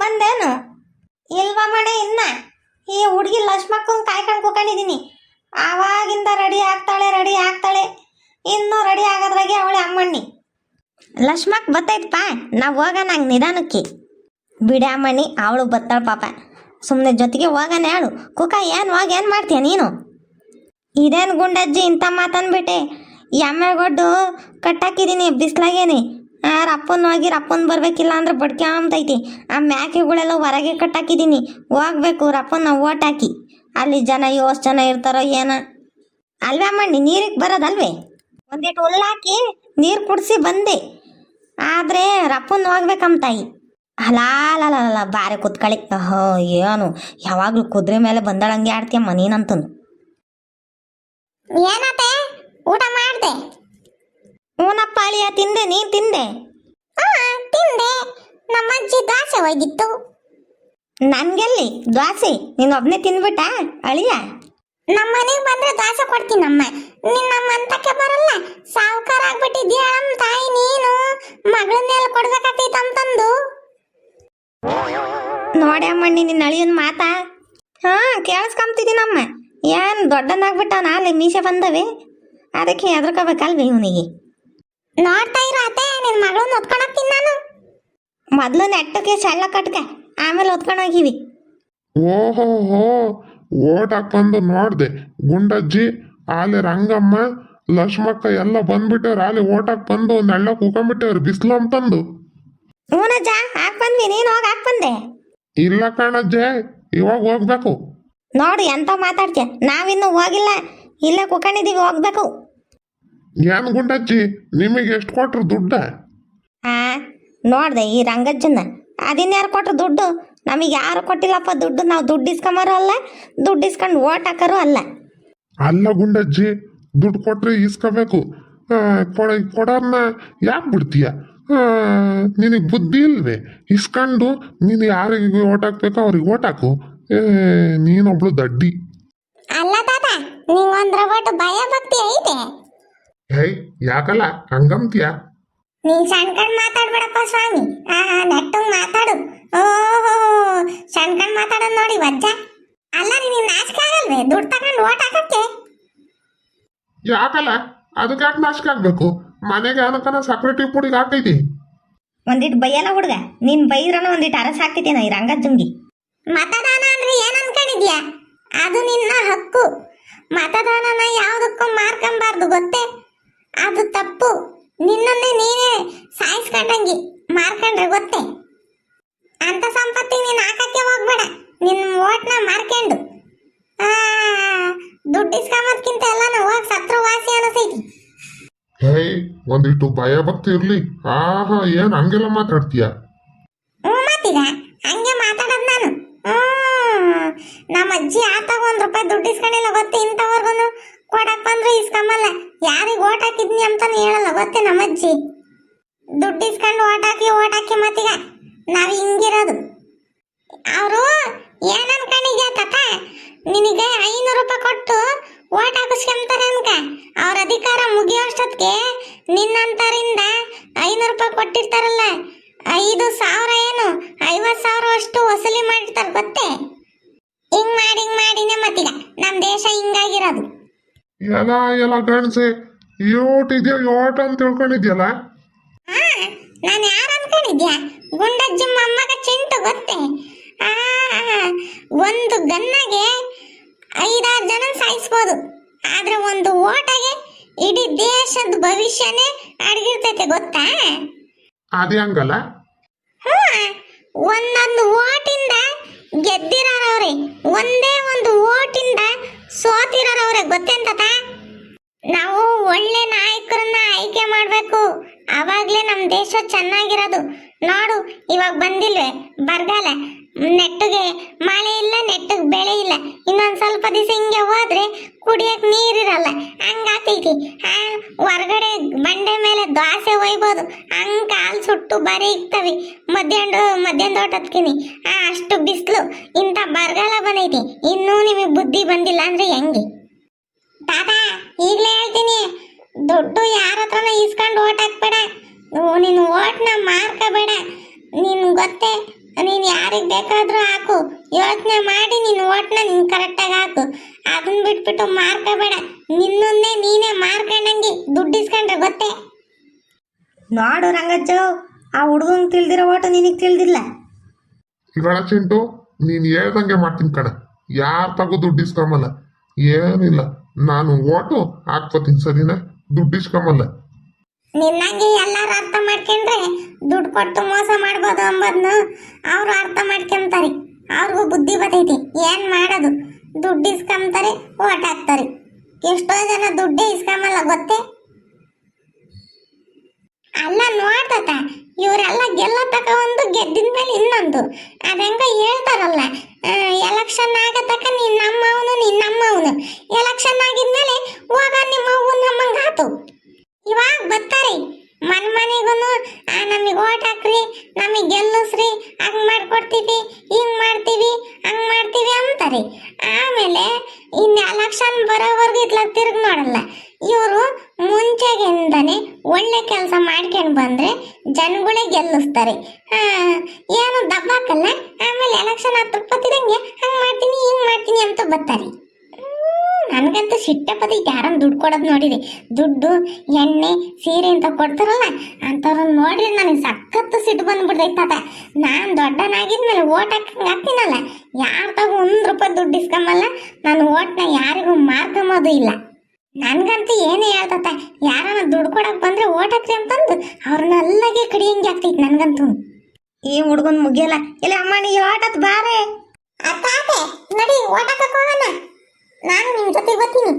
ಬಂದೇನು? ಇಲ್ವಾ ಮಣೆ, ಇನ್ನ ಈ ಹುಡುಗಿ ಲಕ್ಷ್ಮಕ್ಕಂಗೆ ಕಾಯ್ಕೊಂಡು ಕೂಕೊಂಡಿದ್ದೀನಿ. ಆವಾಗಿಂದ ರೆಡಿ ಆಗ್ತಾಳೆ, ಇನ್ನೂ ರೆಡಿ ಆಗೋದ್ರಾಗೆ ಅವಳೆ ಅಮ್ಮಣ್ಣಿ. ಲಕ್ಷ್ಮಕ್ ಬತ್ತೈತಪ್ಪ, ನಾವು ಹೋಗೋಣ ಹಂಗೆ ನಿಧಾನಕ್ಕೆ. ಬಿಡ ಅಮ್ಮಣ್ಣಿ, ಅವಳು ಬತ್ತಾಳ ಪಾಪ. ಸುಮ್ಮನೆ ಜೊತೆಗೆ ಹೋಗೋಣ ಹೇಳು. ಕುಕ ಏನು ಹೋಗಿ ಏನು ಮಾಡ್ತೀಯ ನೀನು? ಇದೇನು ಗುಂಡಜ್ಜಿ ಇಂಥ ಮಾತನ್ಬಿಟ್ಟೆ? ಎಮ್ಮೆಗೊಡ್ಡು ಕಟ್ಟಾಕಿದ್ದೀನಿ ಬಿಸ್ಲಾಗೇನೆ. ರಪ್ಪನ್ ಬರ್ಬೇಕಿಲ್ಲ ಅಂದ್ರೆ ಬಡ್ಕ್ಯಾಂತೈತಿ. ಆ ಮ್ಯಾಕೆಗಳೆಲ್ಲ ಹೊರಗೆ ಕಟ್ಟಾಕಿದ್ದೀನಿ. ಹೋಗ್ಬೇಕು ರಪ್ಪನ ಓಟ್ ಹಾಕಿ. ಅಲ್ಲಿ ಜನ ಎಷ್ಟು ಜನ ಇರ್ತಾರೋ ಏನ ಅಲ್ವೇ ಅಮ್ಮಣ್ಣಿ? ನೀರಿಗೆ ಬರೋದಲ್ವೇ? ಒಂದಿಟ್ಟು ಹುಲ್ಲಾಕಿ ನೀರು ಕುಡಿಸಿ ಬಂದೆ. ಆದರೆ ರಪ್ಪನ್ ಹೋಗ್ಬೇಕಂತಾಯಿ. ಅಲ್ಲ ಬಾರೆ ಕುತ್ಕಳಿ. ಏನು ಯಾವಾಗಲೂ ಕುದುರೆ ಮೇಲೆ ಬಂದಳಂಗೆ ಆಡ್ತೀಯಮ್ಮ ನೀನಂತನು. ಏನತ್ತೆ ಊಟ ಮಾಡಿದೆ? ಹೂನಪ್ಪ ಅಳಿಯ, ತಿಂದೆ. ನೀನು ತಿಂದೆ? ತಿಂದೆ. ನಮ್ಮ ಅಜ್ಜಿ ದೋಸೆ ಹೋಗಿತ್ತು. ನನ್ಗೆಲ್ಲಿ ದ್ವಾಸೆ? ನೀನೊಬ್ನೇ ತಿಂದ್ಬಿಟ್ಟ ಅಳಿಯ? ನಮ್ಮ ಮನೆಗೆ ಬಂದ್ರೆ ದೋಸೆ ಕೊಡ್ತೀನಮ್ಮ. ನಮ್ಮ ಅಂತಕ್ಕೆ ಬರಲ್ಲ. ಸಾವುಕಾರ ಆಗ್ಬಿಟ್ಟಿದ್ಯಾಳಮ್ಮ ತಾಯಿ ನೀನು. ಮಗಳನ್ನೆಲ್ಲ ಕೊಡ್ಬೇಕಾಗ್ತೈತಂತಂದು. ನೋಡಿ ಅಮ್ಮಣ್ಣಿ ನಿನ್ನ ಅಳಿಯನ್ ಮಾತಾ. ಕೇಳಿಸ್ಕೊಂತಿದ್ದೀನಮ್ಮ. ಏನು ದೊಡ್ಡನಾಗ್ಬಿಟ್ಟವನ ಅಲ್ಲಿ ಮೀಸೆ ಬಂದವೆ, ಅದಕ್ಕೆ ಹೆದರ್ಕೋಬೇಕಲ್ವೇ ಇವನಿಗೆ? ನೋಡ್ತಾ ಇರೋ ಅತ್ತೆ, ನಿನ್ನ ಮಗಳನ್ನ ಹೊತ್ಕೊಂಡು ಹೋಗ್ತೀನಿ ನಾನು. ಮೊದಲು ನೆಟ್ಟಕ್ಕೆ ಸಣ್ಣ ಕಟ್ಕ, ಆಮೇಲೆ ಹೊತ್ಕೊಂಡು ಹೋಗಿವಿ. ಓಹೋ ಓಟ್ ಹಾಕೊಂಡು ನೋಡ್ದೆ ಗುಂಡಜ್ಜಿ, ಆಲೆ ರಂಗಮ್ಮ ಲಕ್ಷ್ಮಕ್ಕ ಎಲ್ಲ ಬಂದ್ಬಿಟ್ಟವ್ರು. ಆಲೆ ಓಟಾಕ್ ಬಂದು ನೆಳ್ಳ ಕೂಕೊಂಡ್ಬಿಟ್ಟವ್ರು ಬಿಸಿಲು ಅಂತಂದು. ಹೂನಜ್ಜ, ಹಾಕ್ ಬಂದ್ವಿ. ನೀನು ಹೋಗಿ ಹಾಕ್ ಬಂದೆ? ಇಲ್ಲ ಕಣಜ್ಜೆ, ಇವಾಗ ಹೋಗ್ಬೇಕು. ನೋಡು ಎಂತ ಮಾತಾಡ್ತೀಯ. ನಾವಿನ್ನೂ ಹೋಗಿಲ್ಲ, ಇಲ್ಲೇ ಕೂಕೊಂಡಿದ್ದೀವಿ, ಹೋಗ್ಬೇಕು. ಏನ್ ಗುಂಡಜ್ಜಿ, ನಿಮಗೆ ಎಷ್ಟು ಕೊಟ್ರು ದುಡ್ಡ? ನೋಡ್ದೆ ಈ ರಂಗಜ್ಜನ್ನ. ಅದಿನ್ಯಾರು ಕೊಟ್ರು ದುಡ್ಡು? ನಮಗೆ ಯಾರು ಕೊಟ್ಟಿಲ್ಲಪ್ಪ ದುಡ್ಡು. ನಾವು ದುಡ್ಡು ಇಸ್ಕೊಂಬಾರು ಅಲ್ಲ, ದುಡ್ಡು ಇಸ್ಕೊಂಡು ಓಟ್ ಹಾಕೋರು ಅಲ್ಲ. ಅಲ್ಲ ಗುಂಡಜ್ಜಿ, ದುಡ್ಡು ಕೊಟ್ರೆ ಇಸ್ಕೋಬೇಕು. ಕೊಡೋರ್ನ ಯಾಕೆ ಬಿಡ್ತೀಯ? ನಿನಗೆ ಬುದ್ಧಿ ಇಲ್ವೇ? ಇಸ್ಕೊಂಡು ನೀನು ಯಾರಿಗೆ ಓಟ್ ಹಾಕ್ಬೇಕೋ ಅವ್ರಿಗೆ ಓಟ್ ಹಾಕು. ನೀನೊಬ್ಳು ದಡ್ಡಿ. ಅಲ್ಲ ತಾತ, ನಿಂಗೊಂದ್ರ ಒಟ್ಟು ಭಯ ಭಕ್ತಿ ಐತೆ? ಹೇಯ್, ಯಾಕಲ್ಲ ಹಂಗಂತೀಯ? ನೀನ್ ಸಣ್ಕಂಡ್ ಮಾತಾಡ್ಬೇಡಪ್ಪ ಸ್ವಾಮಿ. ನೆಟ್ಟಂಗ್ ಮಾತಾಡು. ಓಹೋ, ಸಣ್ಕಂಡ್ ಮಾತಾಡೋದ್ ನೋಡಿ ವಜ್ಜ. ಅಲ್ಲ ನೀನ್ ನಾಚಿಕೆ ಆಗಲ್ವೇ ದುಡ್ಡು ತಗೊಂಡು ಓಟ್ ಹಾಕಕ್ಕೆ? ಯಾಕಲ್ಲ, ಅದಕ್ಕೆ ಯಾಕೆ ನಾಚಿಕೆ ಆಗ್ಬೇಕು? ಮನೆಗೆ ಏನಕ್ಕನ ಸಪ್ರೇಟ್ ಪುಡಿಗೆ ಹಾಕೈತಿ. ಒಂದಿಟ್ಟು ಬೈಯಲ್ಲ ಹುಡುಗ, ನೀನ್ ಬೈದ್ರನ ಒಂದಿಟ್ಟು ಅರಸ ಹಾಕ್ತಿದ್ದೇನ ಈ ರಂಗಜ್ಜಂಗಿ. ಮತದಾನ ಅಂದ್ರೆ ಏನ್ ಅನ್ಕೊಂಡಿದ್ಯಾ? ಅದು ನಿನ್ನ ಹಕ್ಕು. ಮತದಾನನ ಯಾವುದಕ್ಕೂ ಮಾರ್ಕೊಂಬಾರ್ದು ಗೊತ್ತೇ? ಅದು ತಪ್ಪು. ನಿನ್ನನ್ನೇ ನೀನೇ ಸಾಯಿಸ್ಕೊಂಡಂಗಿ ಮಾರ್ಕೊಂಡ್ರೆ ಗೊತ್ತೇ? ಅಂತ ಸಂಪತ್ತಿಗೆ ನೀನು ಹಾಕಕ್ಕೆ ಹೋಗ್ಬೇಡ. ನಿನ್ನ ಓಟ್ನ ಮಾರ್ಕೊಂಡು ದುಡ್ಡು ಇಸ್ಕೊಂಬದ್ಕಿಂತ ಎಲ್ಲಾನು ಹೋಗಿ ಸತ್ರ ವಾಸಿ ಅನಿಸೈತಿ. ಹೇಯ್, ಒಂದಿಟ್ಟು ಭಯ ಭಕ್ತಿ ಇರ್ಲಿ. ಏನ್ ಹಂಗೆಲ್ಲ ಮಾತಾಡ್ತೀಯ? ಮತ್ತೀಗ ಹಂಗೆ ಮಾತಾಡೋದು ನಾನು. ನಮ್ಮ ಅಜ್ಜಿ ಆತಾಗ ₹1 ದುಡ್ಡು ಇಸ್ಕೊಂಡಿಲ್ಲ ಗೊತ್ತೇ? ಇಂಥವರ್ಗು ಕೊಡಕ್ ಬಂದ್ರು ಇಸ್ಕೊಂಬಲ್ಲ. ಯಾರಿಗೆ ಓಟ್ ಹಾಕಿದ್ನಿ ಅಂತಾನು ಹೇಳಲ್ಲ ಗೊತ್ತೇ ನಮ್ಮ ಅಜ್ಜಿ. ದುಡ್ಡು ಇಸ್ಕೊಂಡು ಓಟ್ ಹಾಕಿ ಮತ್ತೀಗ ನಾವ್ ಹಿಂಗಿರೋದು. ಅವರು ಏನ್ ಅನ್ಕೊಂಡಿದ್ಯಾ ತಾತ? ನಿನಗೆ ₹500 ಕೊಟ್ಟು ಓಟ್ ಹಾಕಿಸ್ಕೊಂತಾರೆ ಅನ್ಕ. ಅವ್ರ ಅಧಿಕಾರ ಮುಗಿಯೋಷ್ಟೊತ್ತಿಗೆ ನಿನ್ನಂತರಿಂದ ₹500 ಕೊಟ್ಟಿರ್ತಾರಲ್ಲ, 5,000 ಏನು 50,000 ಅಷ್ಟು ವಸೂಲಿ ಮಾಡಿರ್ತಾರೆ ಗೊತ್ತೇ? ಹಿಂಗ್ ಮಾಡಿನೇ ಮತ್ತೀಗ ನಮ್ ದೇಶ ಹಿಂಗಾಗಿರೋದು. ಎಲ್ಲ ಗಣಸೆ ಯೋಟ್ ಇದೆಯಾ, ಯೋಟ್ ಅಂತ ತಿಳ್ಕೊಂಡಿದ್ಯಲ್ಲ? ನಾನು ಯಾರು ಅನ್ಕೊಂಡಿದ್ಯಾ? ಗುಂಡಜ್ಜಿ ಮೊಮ್ಮಗ ಚಿಂಟು ಗೊತ್ತೇ? ಒಂದು ಗನ್ನಾಗೆ 5-6 ಜನ ಸಾಯಿಸ್ಬೋದು, ಆದ್ರೆ ಒಂದು ಓಟಾಗೆ ಇಡೀ ದೇಶದ ಭವಿಷ್ಯನೇ ಅಡಗಿರ್ತೈತೆ ಗೊತ್ತಾ? ಅದೇ ಹಂಗಲ್ಲ. ಒಂದೊಂದು ಓಟಿಂದ ಗೆದ್ದಿರೋರವ್ರೆ, ಒಂದೇ ಒಂದು ಓಟಿಂದ ಸೋತಿರೋರವ್ರೆ ಗೊತ್ತೆಂತ? ನಾವು ಒಳ್ಳೆ ನಾಯಕರನ್ನ ಆಯ್ಕೆ ಮಾಡ್ಬೇಕು, ಅವಾಗ್ಲೇ ನಮ್ ದೇಶ ಚೆನ್ನಾಗಿರೋದು. ನೋಡು ಇವಾಗ ಬಂದಿಲ್ವೇ ಬರಗಾಲ, ನೆಟ್ಟಿಗೆ ಮಳೆ ಇಲ್ಲ, ನೆಟ್ಟಿಗೆ ಬೆಳೆ ಇಲ್ಲ. ಇನ್ನೊಂದ್ ಸ್ವಲ್ಪ ದಿವಸ ಹಿಂಗೆ ಹೋದ್ರೆ ಕುಡಿಯಕ್ ನೀರಿರಲ್ಲ, ಹಂಗಾತೈತಿ. ಹೊರಗಡೆ ಬಂಡೆ ಮೇಲೆ ದೋಸೆ ಒಯ್ಬೋದು, ಹಂಗ ಕಾಲ್ ಸುಟ್ಟು ಬರೀ ಇಕ್ತವಿ ಮಧ್ಯಾಹ್ನ ಹೊಟ್ಟತ್ಕಿನಿ. ಅಷ್ಟು ಬಿಸಿಲು, ಇಂಥ ಬರಗಾಲ ಬಂದೈತಿ. ಇನ್ನೂ ನಿಮಗೆ ಬುದ್ಧಿ ಬಂದಿಲ್ಲ ಅಂದ್ರೆ ಹೆಂಗೆ ತಾತ? ಈಗಲೇ ಹೇಳ್ತೀನಿ, ದುಡ್ಡು ಯಾರ ಹತ್ರನ ಇಸ್ಕೊಂಡು ಓಟ್ ಹಾಕ್ಬೇಡ. ನೀನು ಓಟ್ನ ಮಾರ್ಕೋಬೇಡ. ನೀನು ಗೊತ್ತೇ ನೀನ್ ಯಾರಿಗ್ ಬೇಕಾದ್ರೂ ಹಾಕು, ಯೋಚನೆ ಮಾಡಿ ನೀನ್ ಓಟ್ನ ನೀನ್ ಕರೆಕ್ಟಾಗಿ ಹಾಕು. ಅದನ್ನ ಬಿಟ್ಬಿಟ್ಟು ಮಾರ್ಕೋಬೇಡ. ನಿನ್ನೊಂದೇ ನೀನೇ ಮಾರ್ಕೊಂಡಂಗೆ ದುಡ್ಡು ಇಸ್ಕೊಂಡ್ರೆ ಗೊತ್ತೇ. ನೋಡು ರಂಗಜ್ಜು, ಆ ಹುಡುಗಂಗೆ ತಿಳಿದಿರೋ ಓಟು ನಿನಗೆ ತಿಳಿದಿಲ್ಲ. ಈಗ ಚಿಂಟು, ನೀನು ಹೇಳ್ದಂಗೆ ಮಾಡ್ತೀನಿ ಕಣ. ಯಾರ ತಗೋ ದುಡ್ಡು ಇಸ್ಕೊಂಬಲ್ಲ, ಏನಿಲ್ಲ. ನಾನು ಓಟು ಹಾಕ್ಕೋತೀನಿ, ಸರಿನಾ? ದುಡ್ಡು ಇಸ್ಕೊಂಬಲ್ಲ. ನಿನ್ನಂಗೆ ಎಲ್ಲಾರು ಅರ್ಥ ಮಾಡ್ಕೊಂಡ್ರೆ ದುಡ್ಡು ಕೊಟ್ಟು ಮೋಸ ಮಾಡ್ಬೋದು ಅಂಬದ್ನು ಅವ್ರು ಅರ್ಥ ಮಾಡ್ಕೊಂತಾರೆ. ಅವ್ರಿಗೂ ಬುದ್ಧಿ ಬರ್ತೈತಿ. ಏನ್ ಮಾಡೋದು, ದುಡ್ಡು ಇಸ್ಕೊಂತಾರೆ, ಓಟ್ ಹಾಕ್ತಾರೆ. ಎಷ್ಟೋ ಜನ ದುಡ್ಡೇ ಇಸ್ಕೊಂಬಲ್ಲ ಗೊತ್ತೇ. ಅಲ್ಲ ನೋಡ್ತತ, ಇವರೆಲ್ಲ ಗೆಲ್ಲ ತಕ ಒಂದು, ಗೆದ್ದಿನ ಮೇಲೆ ಇನ್ನೊಂದು. ಅದಂಗ ಹೇಳ್ತಾರಲ್ಲ, ಎಲೆಕ್ಷನ್ ಆಗತಕ್ಕ ನೀನ್ ನಮ್ಮವನು, ನೀನ್ ನಮ್ಮವನು. ಎಲೆಕ್ಷನ್ ಆಗಿದ್ಮೇಲೆ ಹೋಗ ನಿಮ್ಮ ಅವ್ವ ನಮ್ಮಂಗಾತು. ಇವಾಗ ಬರ್ತಾರೆ ಮನೆಗೂ, ನಮಗೆ ಓಟ್ ಹಾಕ್ರಿ, ನಮಗೆ ಗೆಲ್ಲಿಸ್ರಿ, ಹಂಗ್ ಮಾಡ್ಕೊಡ್ತೀವಿ, ಹಿಂಗ್ ಮಾಡ್ತೀವಿ, ಹಂಗ್ ಮಾಡ್ತೀವಿ ಅಂತಾರೆ. ಆಮೇಲೆ ಇನ್ನು ಎಲೆಕ್ಷನ್ ಬರೋವರೆಗೂ ಇತ್ಲ ತಿರ್ಗಿ ನೋಡಲ್ಲ. ಇವರು ಮುಂಚೆಗಿಂದನೇ ಒಳ್ಳೆ ಕೆಲಸ ಮಾಡ್ಕೊಂಡು ಬಂದ್ರೆ ಜನಗಳೇ ಗೆಲ್ಲಿಸ್ತಾರೆ. ಏನು ದಬ್ಬಾಕಲ್ಲ. ಆಮೇಲೆ ಎಲೆಕ್ಷನ್ ಹತ್ತಿರಂಗೆ ಹಂಗ್ ಮಾಡ್ತೀನಿ, ಹಿಂಗ್ ಮಾಡ್ತೀನಿ ಅಂತ ಬರ್ತಾರೆ. ನನಗಂತೂ ಸಿಟ್ಟೆ ಬದೈತಿ ಯಾರನ್ನ ದುಡ್ಡು ಕೊಡೋದು ನೋಡಿದೆ. ದುಡ್ಡು, ಎಣ್ಣೆ, ಸೀರೆ ಅಂತ ಕೊಡ್ತಾರಲ್ಲ ಅಂಥವ್ರನ್ನ ನೋಡಿದ್ರೆ ನನಗೆ ಸಖತ್ತು ಸಿಟ್ಟು ಬಂದ್ಬಿಡ್ತೈತದ. ನಾನು ದೊಡ್ಡನಾಗಿದ್ಮೇಲೆ ಓಟ್ ಹಾಕ್ತೀನಲ್ಲ, ಯಾರು ತಗೋ ₹1 ದುಡ್ಡು ಇಸ್ಕೊಂಬಲ್ಲ. ನಾನು ಓಟ್ನ ಯಾರಿಗೂ ಮಾರ್ಕೊಂಬೋದು ಇಲ್ಲ. ನನ್ಗಂತೂ ಏನೇ ಹೇಳ್ತತ, ಯಾರನ್ನ ದುಡ್ಡು ಕೊಡಕ್ ಬಂದ್ರೆ ಓಟ್ ಹಾಕ್ರಿ ಅಂತಂದು ಅವ್ರನ್ನೆಲ್ಲಗೆ ಕಡಿಯಂಗೆ ಆಗ್ತೈತಿ ನನ್ಗಂತೂ. ಈ ಹುಡುಗನ್ ಮುಗಿಯಲ್ಲ. ಇಲ್ಲ ಅಮ್ಮ, ನೀ ಓಟತ್ ಬಾರೆ. ಅತ್ತ ನಡಿ ಓಟ್ ಹಾಕಕ್ ಹೋಗೋಣ. ನಾನು ನಿಮ್ ಜೊತೆ ಬರ್ತೀನಿ.